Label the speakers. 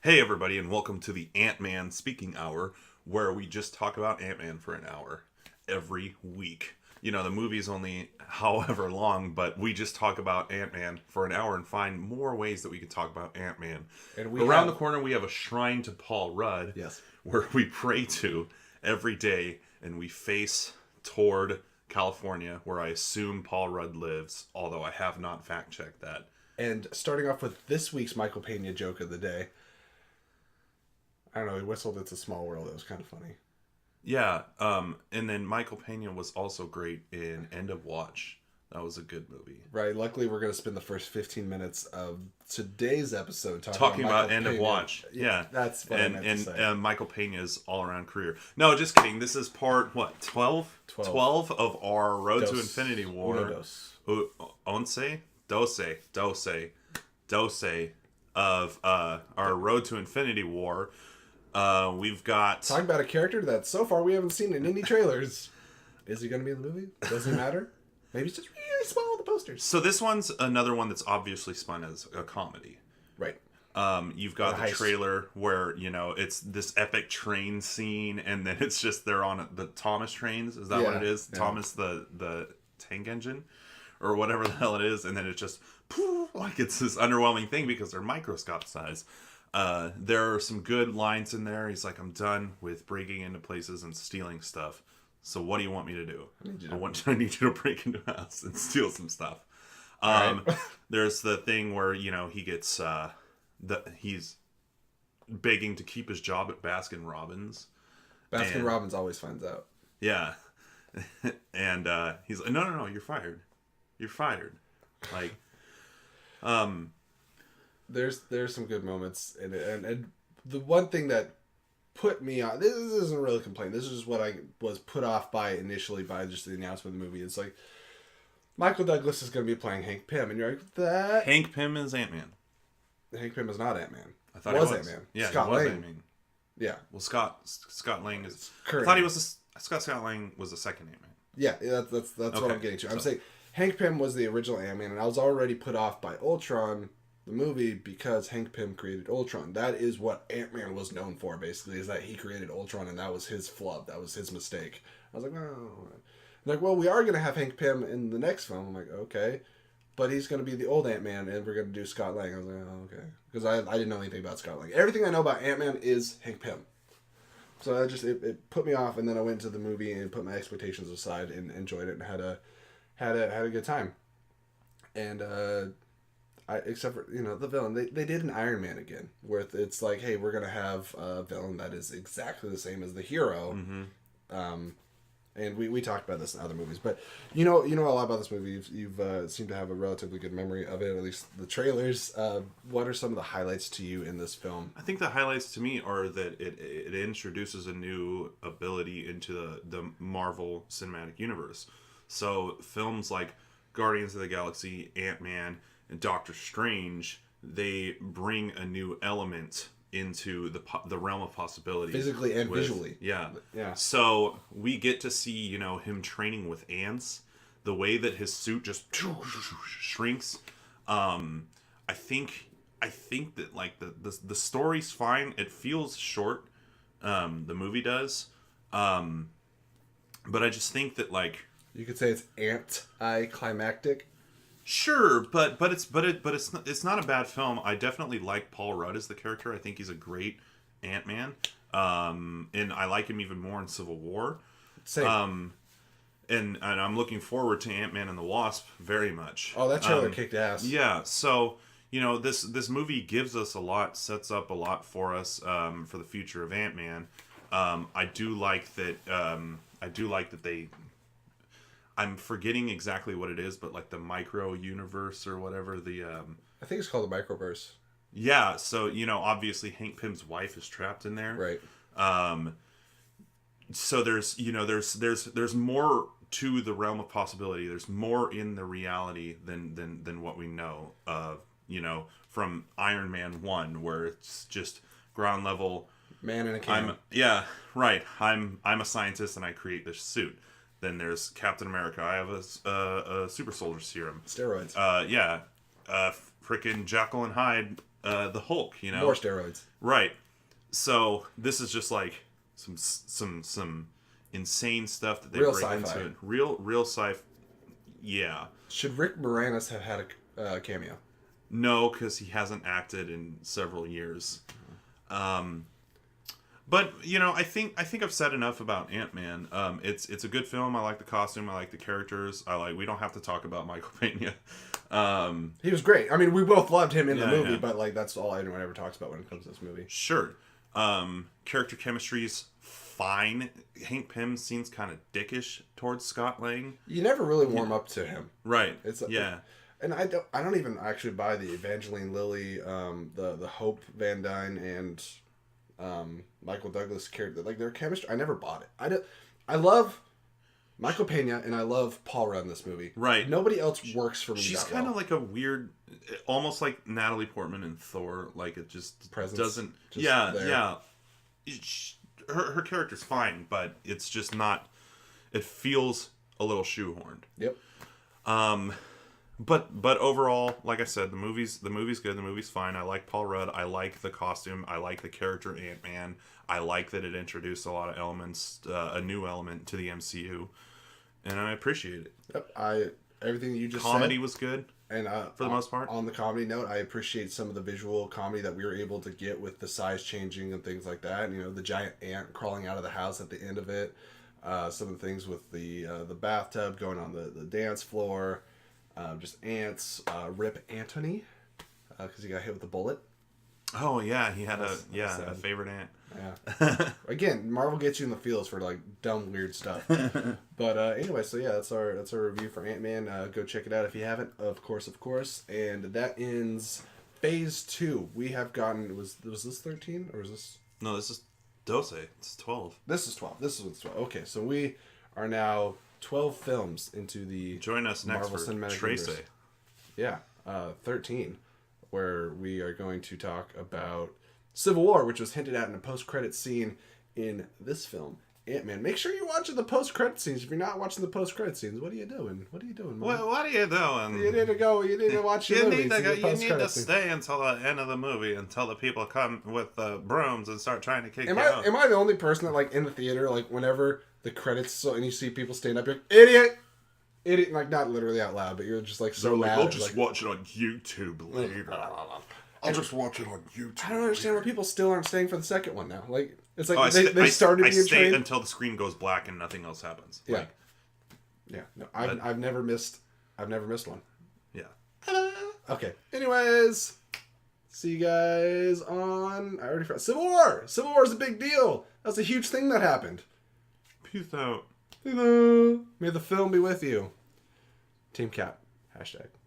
Speaker 1: Hey everybody, and welcome to the Ant-Man Speaking Hour, where we just talk about Ant-Man for an hour every week. You know, the movie's only however long, but we just talk about Ant-Man for an hour and find more ways that we can talk about Ant-Man.
Speaker 2: And we
Speaker 1: Around
Speaker 2: have,
Speaker 1: the corner, we have a shrine to Paul Rudd,
Speaker 2: Yes.
Speaker 1: where we pray to every day, and we face toward California, where I assume Paul Rudd lives, although I have not fact-checked that.
Speaker 2: And starting off with this week's Michael Pena joke of the day. I don't know, he whistled "It's a Small World." It was kind of funny.
Speaker 1: Yeah, and then Michael Pena was also great in End of Watch. That was a good movie.
Speaker 2: Right. Luckily, we're going to spend the first 15 minutes of today's episode
Speaker 1: Talking about
Speaker 2: Michael
Speaker 1: End
Speaker 2: Pena.
Speaker 1: of Watch. Yeah.
Speaker 2: That's what I meant to say.
Speaker 1: Michael Pena's all-around career. No, just kidding. This is part, 12?
Speaker 2: 12.
Speaker 1: Of our Road to
Speaker 2: Dos.
Speaker 1: Infinity War.
Speaker 2: Uno dos.
Speaker 1: Once? Dose of our Road to Infinity War. We've got...
Speaker 2: Talking about a character that so far we haven't seen in any trailers. Is he going to be in the movie? Doesn't matter. Maybe it's just really small on the posters.
Speaker 1: So this one's another one that's obviously spun as a comedy.
Speaker 2: Right.
Speaker 1: You've got the trailer where, you know, it's this epic train scene, and then it's just they're on the Thomas trains. Is that what it is? Yeah. Thomas the tank engine? Or whatever the hell it is. And then it's just, poof, like it's this underwhelming thing because they're microscope size. There are some good lines in there. He's like, I'm done with breaking into places and stealing stuff. So what do you want me to do? I need you to break into a house and steal some stuff. Right. There's the thing where, you know, he gets he's begging to keep his job at Baskin Robbins.
Speaker 2: Baskin Robbins always finds out.
Speaker 1: Yeah. And he's like, no, you're fired. You're fired. Like,
Speaker 2: there's some good moments in it, and the one thing that put me on, this isn't really a complaint, this is just what I was put off by initially by just the announcement of the movie. It's like, Michael Douglas is going to be playing Hank Pym, and you're like, that
Speaker 1: Hank Pym is Ant-Man.
Speaker 2: Hank Pym is not Ant-Man.
Speaker 1: I thought it was
Speaker 2: Ant-Man.
Speaker 1: Yeah,
Speaker 2: Scott
Speaker 1: he was
Speaker 2: Lang.
Speaker 1: Ant-Man.
Speaker 2: Yeah.
Speaker 1: Well, Scott Lang is
Speaker 2: current.
Speaker 1: I thought he was Scott Lang was the second Ant-Man.
Speaker 2: Yeah, that's okay. What I'm getting to. I'm saying Hank Pym was the original Ant-Man, and I was already put off by Ultron, the movie, because Hank Pym created Ultron. That is what Ant-Man was known for, basically, is that he created Ultron, and that was his flub. That was his mistake. I was like, no. Like, well, we are going to have Hank Pym in the next film. I'm like, okay. But he's going to be the old Ant-Man, and we're going to do Scott Lang. I was like, oh, okay. Because I didn't know anything about Scott Lang. Everything I know about Ant-Man is Hank Pym. So it put me off, and then I went to the movie and put my expectations aside and enjoyed it and had a good time. And except for, you know, the villain, they did an Iron Man again, where it's like, hey, we're gonna have a villain that is exactly the same as the hero. Mm-hmm. And we talked about this in other movies, but you know a lot about this movie. You've seemed to have a relatively good memory of it, at least the trailers. What are some of the highlights to you in this film?
Speaker 1: I think the highlights to me are that it introduces a new ability into the Marvel Cinematic Universe. So films like Guardians of the Galaxy, Ant-Man, and Doctor Strange, they bring a new element into the realm of possibility,
Speaker 2: physically and visually.
Speaker 1: Yeah.
Speaker 2: So
Speaker 1: we get to see, you know, him training with ants, the way that his suit just shrinks. I think that, like, the story's fine. It feels short. The movie does, but I just think that, like,
Speaker 2: you could say it's anti-climactic.
Speaker 1: Sure, but it's not a bad film. I definitely like Paul Rudd as the character. I think he's a great Ant-Man, and I like him even more in Civil War.
Speaker 2: Same.
Speaker 1: And I'm looking forward to Ant-Man and the Wasp very much.
Speaker 2: Oh, that trailer kicked ass.
Speaker 1: Yeah, so you know this movie gives us a lot, sets up a lot for us for the future of Ant-Man. I do like that they. I'm forgetting exactly what it is, but like the micro universe or whatever
Speaker 2: I think it's called the Microverse.
Speaker 1: Yeah, so you know, obviously Hank Pym's wife is trapped in there.
Speaker 2: Right.
Speaker 1: So there's more to the realm of possibility. There's more in the reality than what we know of, you know, from Iron Man 1, where it's just ground level
Speaker 2: man in a can.
Speaker 1: I'm a scientist and I create this suit. Then there's Captain America. I have a super soldier serum.
Speaker 2: Steroids.
Speaker 1: Frickin' Jekyll and Hyde the Hulk. You know,
Speaker 2: more steroids.
Speaker 1: Right. So this is just like some insane stuff that they
Speaker 2: real
Speaker 1: bring
Speaker 2: sci-fi.
Speaker 1: into it. Real sci. Yeah.
Speaker 2: Should Rick Moranis have had a cameo?
Speaker 1: No, because he hasn't acted in several years. But you know, I think I've said enough about Ant-Man. It's a good film. I like the costume. I like the characters. We don't have to talk about Michael Pena.
Speaker 2: He was great. I mean, we both loved him in the movie,
Speaker 1: yeah.
Speaker 2: but like that's all anyone ever talks about when it comes to this movie.
Speaker 1: Sure. Character chemistry's fine. Hank Pym seems kind of dickish towards Scott Lang.
Speaker 2: You never really warm up to him,
Speaker 1: right?
Speaker 2: Yeah. And I don't even actually buy the Evangeline Lilly, the Hope Van Dyne and Michael Douglas character, like their chemistry. I never bought it. I love Michael Pena and I love Paul Rudd in this movie.
Speaker 1: Right.
Speaker 2: Nobody else works for me.
Speaker 1: She's kind of like a weird, almost like Natalie Portman in Thor. Like it just
Speaker 2: Presence,
Speaker 1: doesn't.
Speaker 2: just
Speaker 1: yeah,
Speaker 2: there.
Speaker 1: yeah. Her character's fine, but it's just not. It feels a little shoehorned.
Speaker 2: Yep.
Speaker 1: But overall, like I said, the movie's good. The movie's fine. I like Paul Rudd. I like the costume. I like the character Ant-Man. I like that it introduced a lot of elements, a new element to the MCU, and I appreciate it.
Speaker 2: Yep. Everything that you just
Speaker 1: Comedy
Speaker 2: said,
Speaker 1: was good,
Speaker 2: and
Speaker 1: for the most part.
Speaker 2: On the comedy note, I appreciate some of the visual comedy that we were able to get with the size changing and things like that. You know, the giant ant crawling out of the house at the end of it. Some of the things with the bathtub going on the dance floor. Just ants. Rip Anthony, because he got hit with a bullet.
Speaker 1: Oh yeah, he had a favorite ant.
Speaker 2: Yeah. Again, Marvel gets you in the feels for like dumb weird stuff. But anyway, so yeah, that's our review for Ant-Man. Go check it out if you haven't. Of course. And that ends phase 2. We have gotten was this 13 or was this?
Speaker 1: No, this is 12. It's 12.
Speaker 2: This is 12. This is 12. Okay, so we are now 12 films into the
Speaker 1: Join us next
Speaker 2: Marvel
Speaker 1: for
Speaker 2: Cinematic
Speaker 1: Tracy.
Speaker 2: Universe. Yeah, 13, where we are going to talk about Civil War, which was hinted at in a post-credit scene in this film, Ant-Man. Make sure you're watching the post-credit scenes. If you're not watching the post-credit scenes, what are you doing? What are you doing, man?
Speaker 1: What are you doing?
Speaker 2: You need to go. You need to watch your movie.
Speaker 1: You need to stay until the end of the movie, until the people come with brooms and start trying to kick you out.
Speaker 2: Am I the only person that, like, in the theater, like, whenever the credits, and you see people stand up, you're like, idiot! Idiot, like, not literally out loud, but you're just, like, so mad.
Speaker 1: I'll just watch it on YouTube later. I'll just watch it on YouTube.
Speaker 2: I don't understand why people still aren't staying for the second one now. Like, it's like
Speaker 1: I
Speaker 2: started being
Speaker 1: stay
Speaker 2: trained
Speaker 1: until the screen goes black and nothing else happens.
Speaker 2: Yeah, yeah. No, I've never missed one.
Speaker 1: Yeah.
Speaker 2: Okay. Anyways, see you guys on. I already forgot. Civil War. Civil War is a big deal. That's a huge thing that happened.
Speaker 1: Peace out.
Speaker 2: May the film be with you. Team Cap. #.